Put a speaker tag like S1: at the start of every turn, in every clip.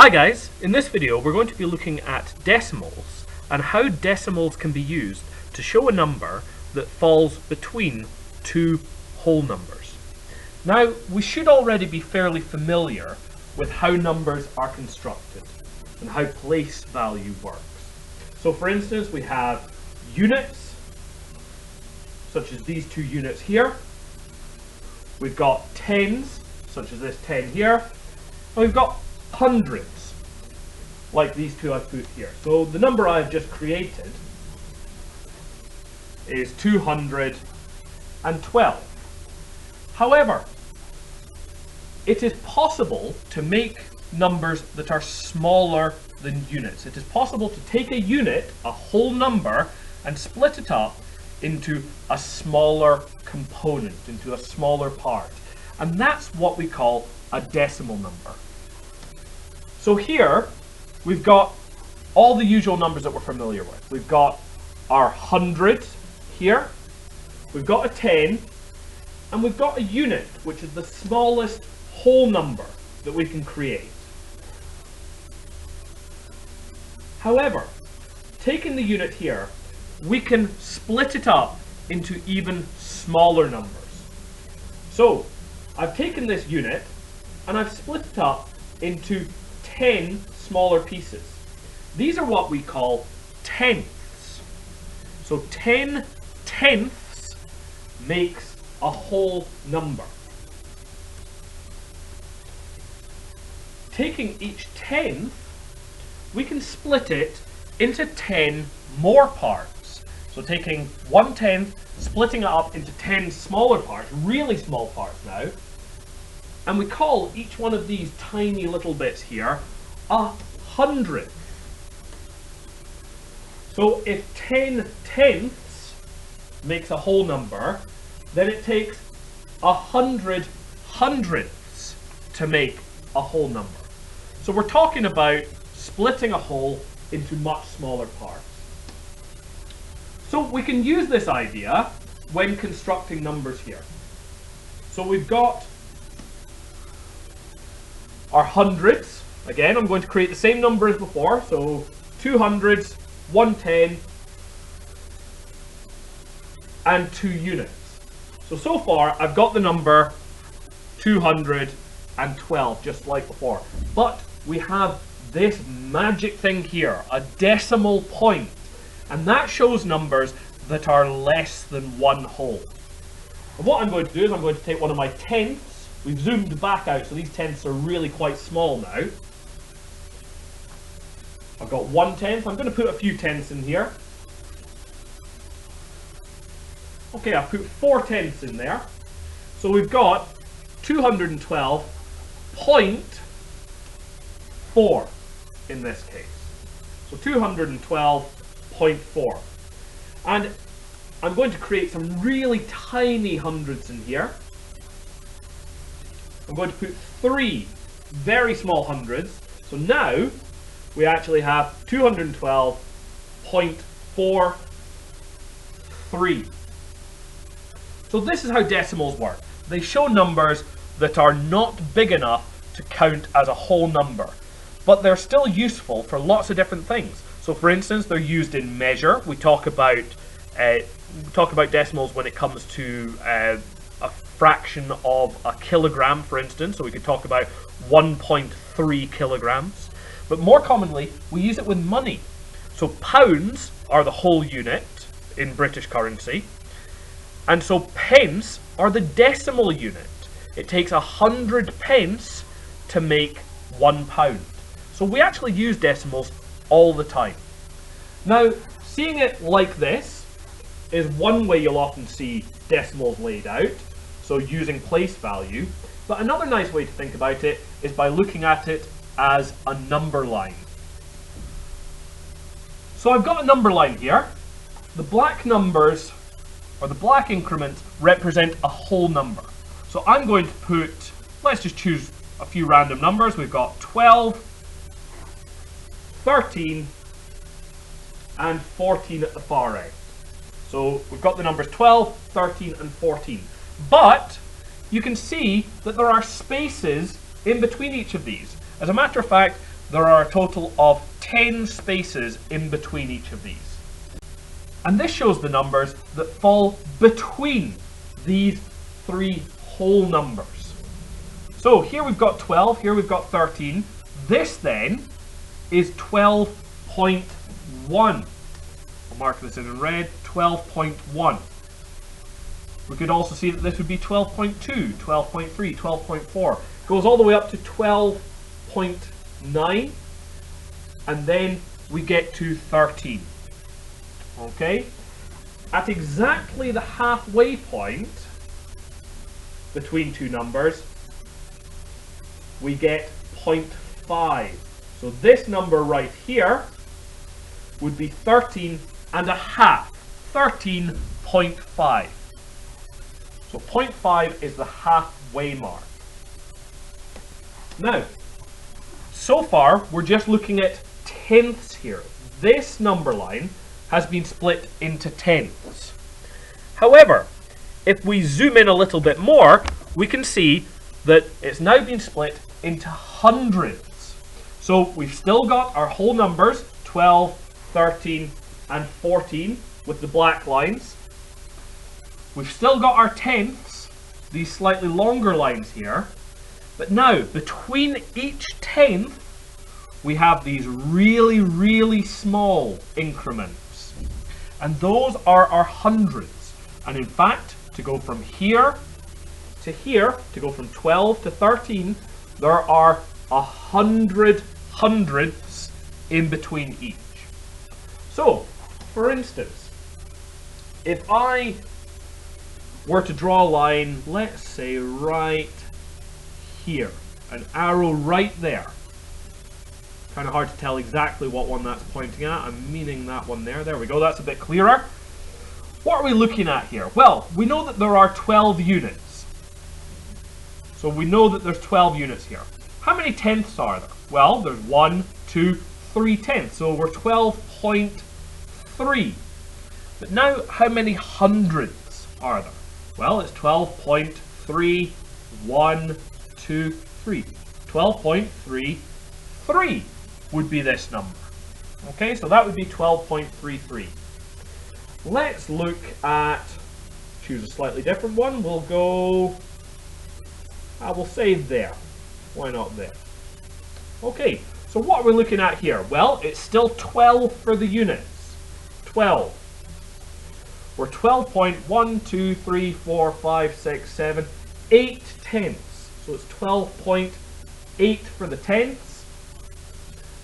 S1: Hi guys, in this video we're going to be looking at decimals and how decimals can be used to show a number that falls between two whole numbers. Now we should already be fairly familiar with how numbers are constructed and how place value works. So for instance we have units, such as these two units here. We've got tens, such as this 10 here, and we've got hundreds, like these two I've put here. So the number I've just created is 212. However, it is possible to make numbers that are smaller than units. It is possible to take a unit, a whole number, and split it up into a smaller component, into a smaller part. And that's what we call a decimal number. So here we've got all the usual numbers that we're familiar with. We've got our hundred here, we've got a 10, and we've got a unit, which is the smallest whole number that we can create. However, taking the unit here, we can split it up into even smaller numbers. So I've taken this unit and I've split it up into 10 smaller pieces. These are what we call tenths. So 10 tenths makes a whole number. Taking each tenth, we can split it into 10 more parts. So taking 1/10, splitting it up into 10 smaller parts, really small parts now, and we call each one of these tiny little bits here a hundredth. So if 10 tenths makes a whole number, then it takes 100 hundredths to make a whole number. So we're talking about splitting a whole into much smaller parts. So we can use this idea when constructing numbers here. So we've got our hundreds. Again, I'm going to create the same number as before. So 200s, 110, and 2 units. So far I've got the number 212, just like before. But we have this magic thing here, a decimal point. And that shows numbers that are less than one whole. And what I'm going to do is I'm going to take one of my tenths. We've zoomed back out, so these tenths are really quite small now. I've got 1/10. I'm going to put a few tenths in here. Okay, I've put 4 tenths in there. So we've got 212.4 in this case. So 212.4. And I'm going to create some really tiny hundreds in here. I'm going to put 3 very small hundreds. So now we actually have 212.43. So this is how decimals work. They show numbers that are not big enough to count as a whole number, but they're still useful for lots of different things. So for instance, they're used in measure. We talk about decimals when it comes to a fraction of a kilogram, for instance. So we could talk about 1.3 kilograms. But more commonly, we use it with money. So pounds are the whole unit in British currency. And so pence are the decimal unit. It takes 100 pence to make 1 pound. So we actually use decimals all the time. Now, seeing it like this is one way you'll often see decimals laid out, so using place value. But another nice way to think about it is by looking at it as a number line. So I've got a number line here. The black numbers, or the black increments, represent a whole number. So I'm going to put, let's just choose a few random numbers. We've got 12, 13, and 14 at the far end. So we've got the numbers 12, 13, and 14. But you can see that there are spaces in between each of these. As a matter of fact, there are a total of 10 spaces in between each of these. And this shows the numbers that fall between these three whole numbers. So here we've got 12, here we've got 13. This then is 12.1. I'll mark this in red, 12.1. We could also see that this would be 12.2, 12.3, 12.4. Goes all the way up to 12.9, and then we get to 13. Okay? At exactly the halfway point between two numbers, we get 0.5. So this number right here would be 13 and a half, 13.5. So 0.5 is the halfway mark. Now, so far we're just looking at tenths here. This number line has been split into tenths. However, if we zoom in a little bit more, we can see that it's now been split into hundredths. So we've still got our whole numbers, 12, 13, and 14 with the black lines. We've still got our tenths, these slightly longer lines here. But now, between each tenth, we have these really, really small increments. And those are our hundredths. And in fact, to go from here to here, to go from 12 to 13, there are 100 hundredths in between each. So, for instance, if I were to draw a line, let's say right here, an arrow right there. Kind of hard to tell exactly what one that's pointing at. I'm meaning that one there. There we go, that's a bit clearer. What are we looking at here? Well, we know that there are 12 units. So we know that there's 12 units here. How many tenths are there? Well, there's 1, 2, 3 tenths. So we're 12.3. But now, how many hundredths are there? Well, it's 12.3, 1, 2, 3. 12.33 would be this number. Okay, so that would be 12.33. Let's look at, choose a slightly different one. We'll go, I will say there. Why not there? Okay, so what are we looking at here? Well, it's still 12 for the units. 12. We're 12.1, 2, 3, 4, 5, 6, 7, 8 tenths. So it's 12.8 for the tenths.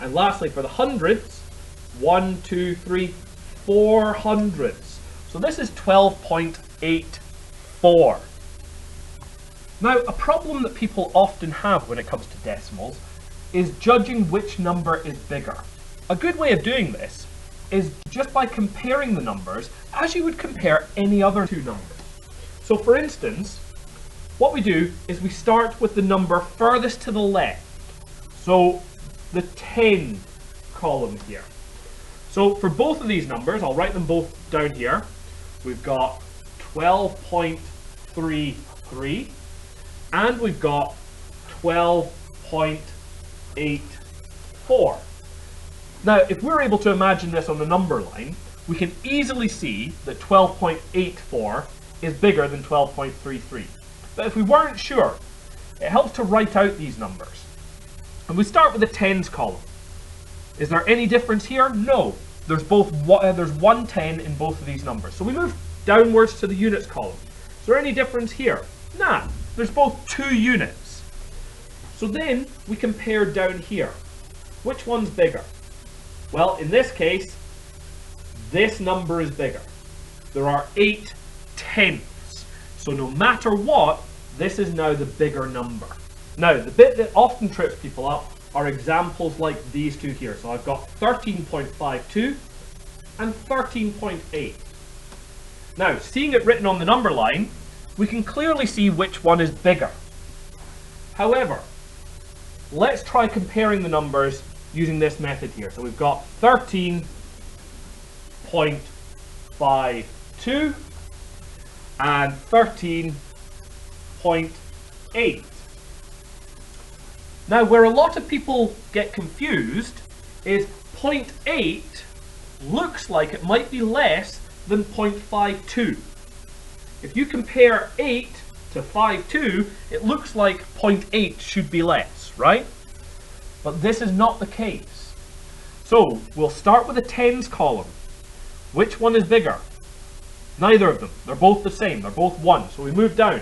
S1: And lastly, for the hundredths, 1, 2, 3, 4 hundredths. So this is 12.84. Now, a problem that people often have when it comes to decimals is judging which number is bigger. A good way of doing this is just by comparing the numbers as you would compare any other two numbers. So for instance, what we do is we start with the number furthest to the left. So the 10 column here. So for both of these numbers, I'll write them both down here. We've got 12.33 and we've got 12.84. Now, if we're able to imagine this on the number line, we can easily see that 12.84 is bigger than 12.33. But if we weren't sure, it helps to write out these numbers. And we start with the tens column. Is there any difference here? No. There's one 10 in both of these numbers. So we move downwards to the units column. Is there any difference here? Nah. There's both 2 units. So then we compare down here. Which one's bigger? Well, in this case, this number is bigger. There are 8 tenths. So no matter what, this is now the bigger number. Now, the bit that often trips people up are examples like these two here. So I've got 13.52 and 13.8. Now, seeing it written on the number line, we can clearly see which one is bigger. However, let's try comparing the numbers using this method here. So we've got 13.52 and 13.8. Now, where a lot of people get confused is 0.8 looks like it might be less than 0.52. If you compare 8 to 52, it looks like 0.8 should be less, right? But this is not the case. So we'll start with the tens column. Which one is bigger? Neither of them. They're both the same. They're both 1. So we move down.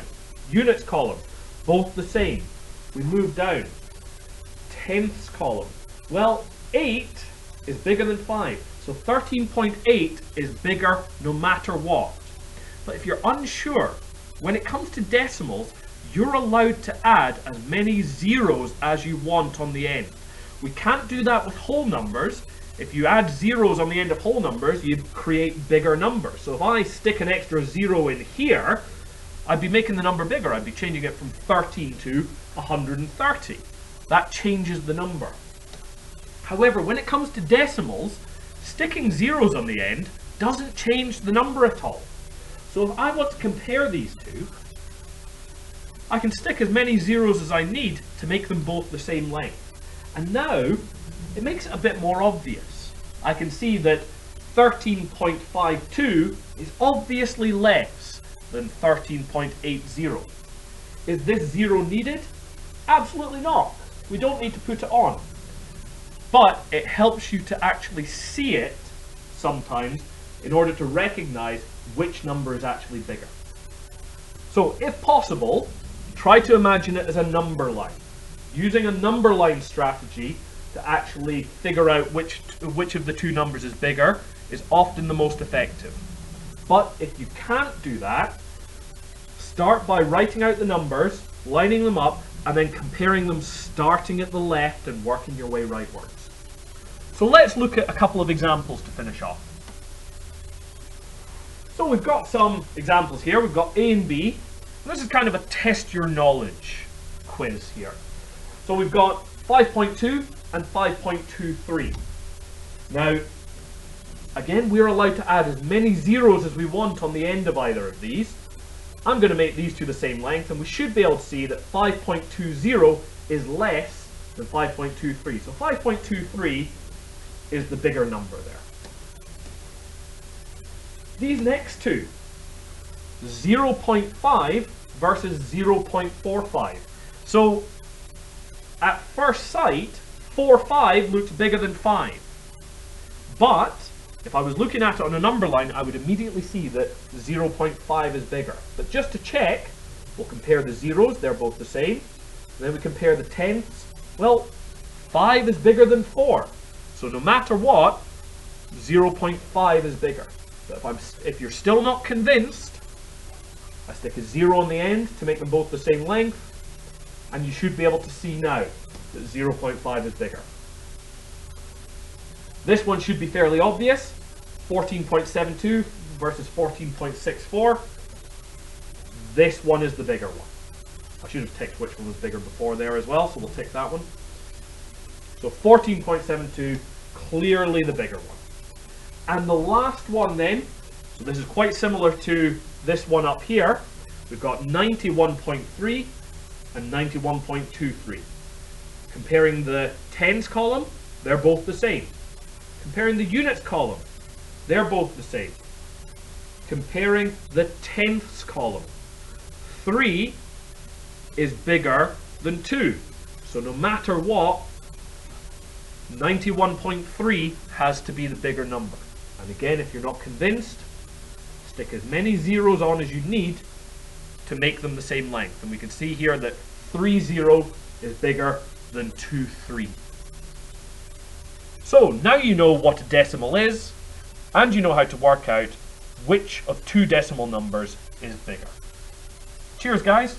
S1: Units column, both the same. We move down. Tenths column. Well, 8 is bigger than 5. So 13.8 is bigger no matter what. But if you're unsure, when it comes to decimals, you're allowed to add as many zeros as you want on the end. We can't do that with whole numbers. If you add zeros on the end of whole numbers, you'd create bigger numbers. So if I stick an extra 0 in here, I'd be making the number bigger. I'd be changing it from 13 to 130. That changes the number. However, when it comes to decimals, sticking zeros on the end doesn't change the number at all. So if I want to compare these two, I can stick as many zeros as I need to make them both the same length. And now, it makes it a bit more obvious. I can see that 13.52 is obviously less than 13.80. Is this 0 needed? Absolutely not. We don't need to put it on. But it helps you to actually see it sometimes in order to recognize which number is actually bigger. So if possible, try to imagine it as a number line. Using a number line strategy to actually figure out which of the two numbers is bigger is often the most effective. But if you can't do that, start by writing out the numbers, lining them up, and then comparing them starting at the left and working your way rightwards. So let's look at a couple of examples to finish off. So we've got some examples here. We've got A and B. And this is kind of a test your knowledge quiz here. So we've got 5.2 and 5.23. Now, again, we're allowed to add as many zeros as we want on the end of either of these. I'm going to make these two the same length, and we should be able to see that 5.20 is less than 5.23. So 5.23 is the bigger number there. These next two, 0.5 versus 0.45. So at first sight, 4.5 looks bigger than 5. But if I was looking at it on a number line, I would immediately see that 0.5 is bigger. But just to check, we'll compare the zeros, they're both the same. And then we compare the tenths. Well, 5 is bigger than 4. So no matter what, 0.5 is bigger. But if you're still not convinced, I stick a 0 on the end to make them both the same length, and you should be able to see now that 0.5 is bigger. This one should be fairly obvious. 14.72 versus 14.64. This one is the bigger one. I should have ticked which one was bigger before there as well, so we'll tick that one. So 14.72, clearly the bigger one. And the last one then, so this is quite similar to this one up here. We've got 91.3 and 91.23. Comparing the tens column, they're both the same. Comparing the units column, they're both the same. Comparing the tenths column, 3 is bigger than 2. So no matter what, 91.3 has to be the bigger number. And again, if you're not convinced, stick as many zeros on as you need to make them the same length. And we can see here that 3.0 is bigger than 2.3. So now you know what a decimal is, and you know how to work out which of two decimal numbers is bigger. Cheers, guys!